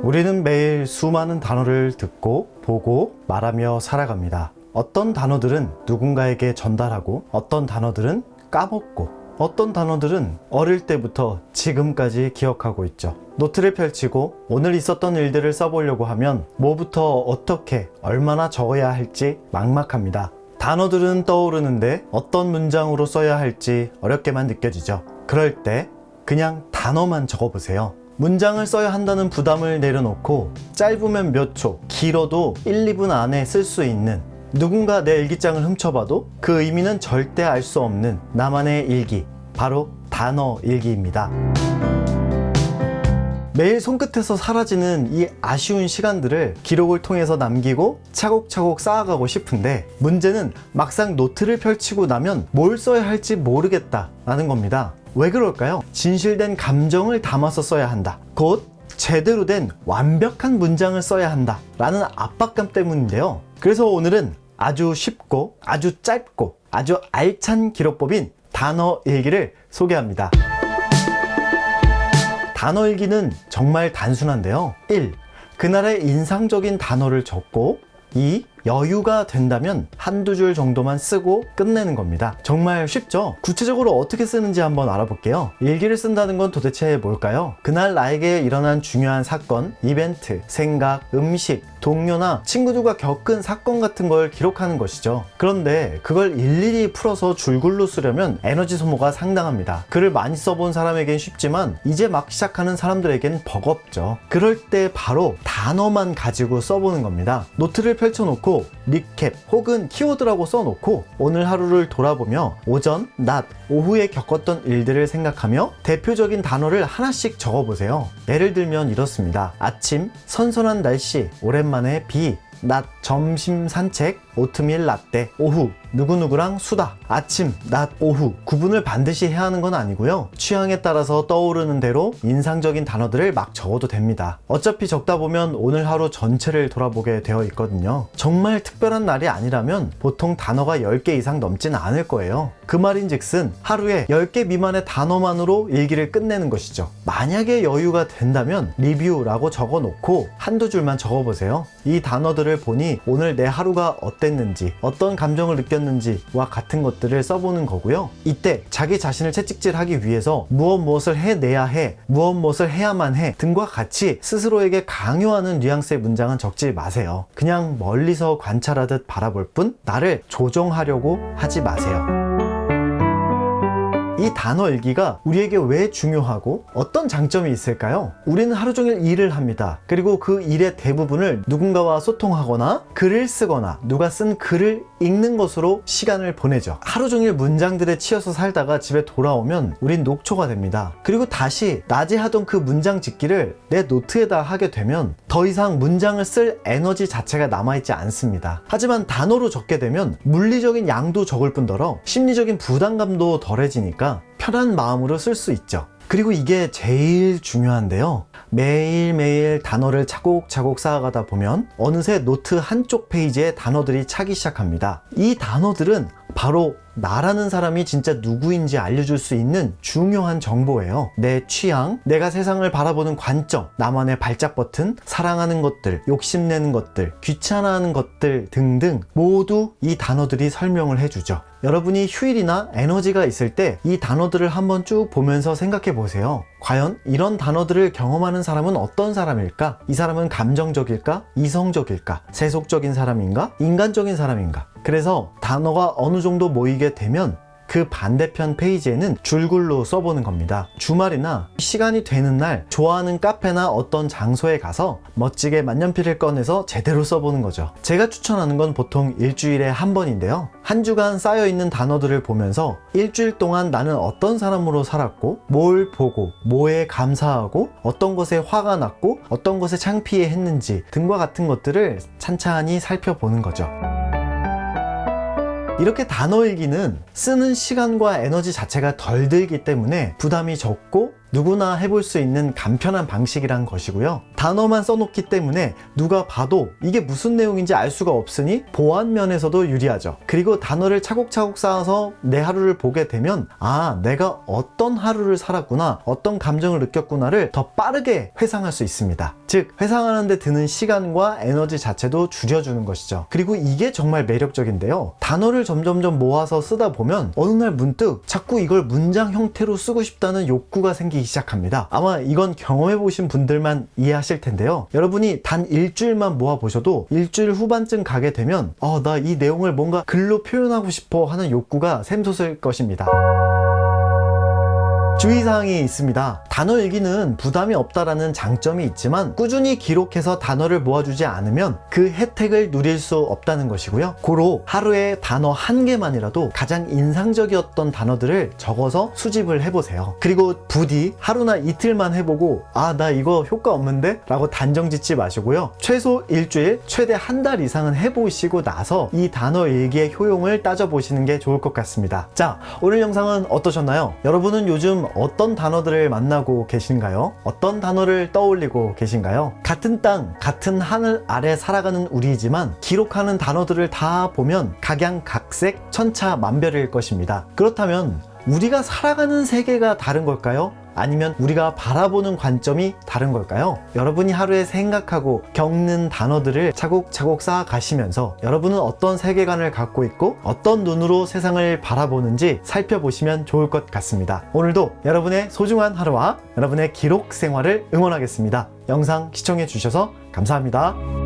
우리는 매일 수많은 단어를 듣고 보고 말하며 살아갑니다. 어떤 단어들은 누군가에게 전달하고 어떤 단어들은 까먹고 어떤 단어들은 어릴 때부터 지금까지 기억하고 있죠. 노트를 펼치고 오늘 있었던 일들을 써보려고 하면 뭐부터 어떻게 얼마나 적어야 할지 막막합니다. 단어들은 떠오르는데 어떤 문장으로 써야 할지 어렵게만 느껴지죠. 그럴 때 그냥 단어만 적어보세요. 문장을 써야 한다는 부담을 내려놓고 짧으면 몇 초, 길어도 1, 2분 안에 쓸 수 있는, 누군가 내 일기장을 훔쳐봐도 그 의미는 절대 알 수 없는 나만의 일기, 바로 단어 일기입니다. 매일 손끝에서 사라지는 이 아쉬운 시간들을 기록을 통해서 남기고 차곡차곡 쌓아가고 싶은데, 문제는 막상 노트를 펼치고 나면 뭘 써야 할지 모르겠다라는 겁니다. 왜 그럴까요? 진실된 감정을 담아서 써야 한다, 곧 제대로 된 완벽한 문장을 써야 한다 라는 압박감 때문인데요. 그래서 오늘은 아주 쉽고 아주 짧고 아주 알찬 기록법인 단어 일기를 소개합니다. 단어 일기는 정말 단순한데요. 1. 그날의 인상적인 단어를 적고 2. 여유가 된다면 한두 줄 정도만 쓰고 끝내는 겁니다. 정말 쉽죠? 구체적으로 어떻게 쓰는지 한번 알아볼게요. 일기를 쓴다는 건 도대체 뭘까요? 그날 나에게 일어난 중요한 사건, 이벤트, 생각, 음식, 동료나 친구들과 겪은 사건 같은 걸 기록하는 것이죠. 그런데 그걸 일일이 풀어서 줄글로 쓰려면 에너지 소모가 상당합니다. 글을 많이 써본 사람에겐 쉽지만 이제 막 시작하는 사람들에겐 버겁죠. 그럴 때 바로 단어만 가지고 써보는 겁니다. 노트를 펼쳐놓고 리캡 혹은 키워드라고 써놓고 오늘 하루를 돌아보며 오전, 낮, 오후에 겪었던 일들을 생각하며 대표적인 단어를 하나씩 적어보세요. 예를 들면 이렇습니다. 아침, 선선한 날씨, 오랜만에 비, 낮, 점심 산책, 오트밀 라떼, 오후, 누구누구랑 수다. 아침, 낮, 오후 구분을 반드시 해야 하는 건 아니고요. 취향에 따라서 떠오르는 대로 인상적인 단어들을 막 적어도 됩니다. 어차피 적다 보면 오늘 하루 전체를 돌아보게 되어 있거든요. 정말 특별한 날이 아니라면 보통 단어가 10개 이상 넘진 않을 거예요. 그 말인즉슨 하루에 10개 미만의 단어만으로 일기를 끝내는 것이죠. 만약에 여유가 된다면 리뷰라고 적어놓고 한두 줄만 적어보세요. 이 단어들을 보니 오늘 내 하루가 어땠는지, 어떤 감정을 느꼈는지와 같은 것들을 써보는 거고요. 이때 자기 자신을 채찍질하기 위해서 무엇을 해내야 해, 무엇을 해야만 해 등과 같이 스스로에게 강요하는 뉘앙스의 문장은 적지 마세요. 그냥 멀리서 관찰하듯 바라볼 뿐 나를 조정하려고 하지 마세요. 이 단어 일기가 우리에게 왜 중요하고 어떤 장점이 있을까요? 우리는 하루 종일 일을 합니다. 그리고 그 일의 대부분을 누군가와 소통하거나 글을 쓰거나 누가 쓴 글을 읽는 것으로 시간을 보내죠. 하루 종일 문장들에 치여서 살다가 집에 돌아오면 우린 녹초가 됩니다. 그리고 다시 낮에 하던 그 문장 짓기를 내 노트에다 하게 되면 더 이상 문장을 쓸 에너지 자체가 남아있지 않습니다. 하지만 단어로 적게 되면 물리적인 양도 적을 뿐더러 심리적인 부담감도 덜해지니까 편한 마음으로 쓸 수 있죠. 그리고 이게 제일 중요한데요. 매일매일 단어를 차곡차곡 쌓아가다 보면 어느새 노트 한쪽 페이지에 단어들이 차기 시작합니다. 이 단어들은 바로 나라는 사람이 진짜 누구인지 알려줄 수 있는 중요한 정보예요. 내 취향, 내가 세상을 바라보는 관점, 나만의 발작 버튼, 사랑하는 것들, 욕심내는 것들, 귀찮아하는 것들 등등 모두 이 단어들이 설명을 해주죠. 여러분이 휴일이나 에너지가 있을 때 이 단어들을 한번 쭉 보면서 생각해 보세요. 과연 이런 단어들을 경험하는 사람은 어떤 사람일까? 이 사람은 감정적일까? 이성적일까? 세속적인 사람인가? 인간적인 사람인가? 그래서 단어가 어느 정도 모이게 되면 그 반대편 페이지에는 줄글로 써보는 겁니다. 주말이나 시간이 되는 날 좋아하는 카페나 어떤 장소에 가서 멋지게 만년필을 꺼내서 제대로 써보는 거죠. 제가 추천하는 건 보통 일주일에 한 번인데요. 한 주간 쌓여있는 단어들을 보면서 일주일 동안 나는 어떤 사람으로 살았고, 뭘 보고, 뭐에 감사하고, 어떤 것에 화가 났고, 어떤 것에 창피해했는지 등과 같은 것들을 찬찬히 살펴보는 거죠. 이렇게 단어 일기는 쓰는 시간과 에너지 자체가 덜 들기 때문에 부담이 적고 누구나 해볼 수 있는 간편한 방식이란 것이고요. 단어만 써놓기 때문에 누가 봐도 이게 무슨 내용인지 알 수가 없으니 보안 면에서도 유리하죠. 그리고 단어를 차곡차곡 쌓아서 내 하루를 보게 되면 아, 내가 어떤 하루를 살았구나, 어떤 감정을 느꼈구나를 더 빠르게 회상할 수 있습니다. 즉, 회상하는 데 드는 시간과 에너지 자체도 줄여주는 것이죠. 그리고 이게 정말 매력적인데요. 단어를 점점점 모아서 쓰다 보면 어느 날 문득 자꾸 이걸 문장 형태로 쓰고 싶다는 욕구가 생기기 시작합니다. 아마 이건 경험해보신 분들만 이해하실 텐데요. 여러분이 단 일주일만 모아보셔도 일주일 후반쯤 가게 되면 나 이 내용을 뭔가 글로 표현하고 싶어 하는 욕구가 샘솟을 것입니다. 주의사항이 있습니다. 단어 일기는 부담이 없다라는 장점이 있지만 꾸준히 기록해서 단어를 모아주지 않으면 그 혜택을 누릴 수 없다는 것이고요. 고로 하루에 단어 한 개만이라도 가장 인상적이었던 단어들을 적어서 수집을 해보세요. 그리고 부디 하루나 이틀만 해보고 나 이거 효과 없는데? 라고 단정 짓지 마시고요. 최소 일주일, 최대 한 달 이상은 해보시고 나서 이 단어 일기의 효용을 따져보시는 게 좋을 것 같습니다. 자, 오늘 영상은 어떠셨나요? 여러분은 요즘 어떤 단어들을 만나고 계신가요? 어떤 단어를 떠올리고 계신가요? 같은 땅, 같은 하늘 아래 살아가는 우리이지만 기록하는 단어들을 다 보면 각양각색 천차만별일 것입니다. 그렇다면 우리가 살아가는 세계가 다른 걸까요? 아니면 우리가 바라보는 관점이 다른 걸까요? 여러분이 하루에 생각하고 겪는 단어들을 차곡차곡 쌓아가시면서 여러분은 어떤 세계관을 갖고 있고 어떤 눈으로 세상을 바라보는지 살펴보시면 좋을 것 같습니다. 오늘도 여러분의 소중한 하루와 여러분의 기록 생활을 응원하겠습니다. 영상 시청해 주셔서 감사합니다.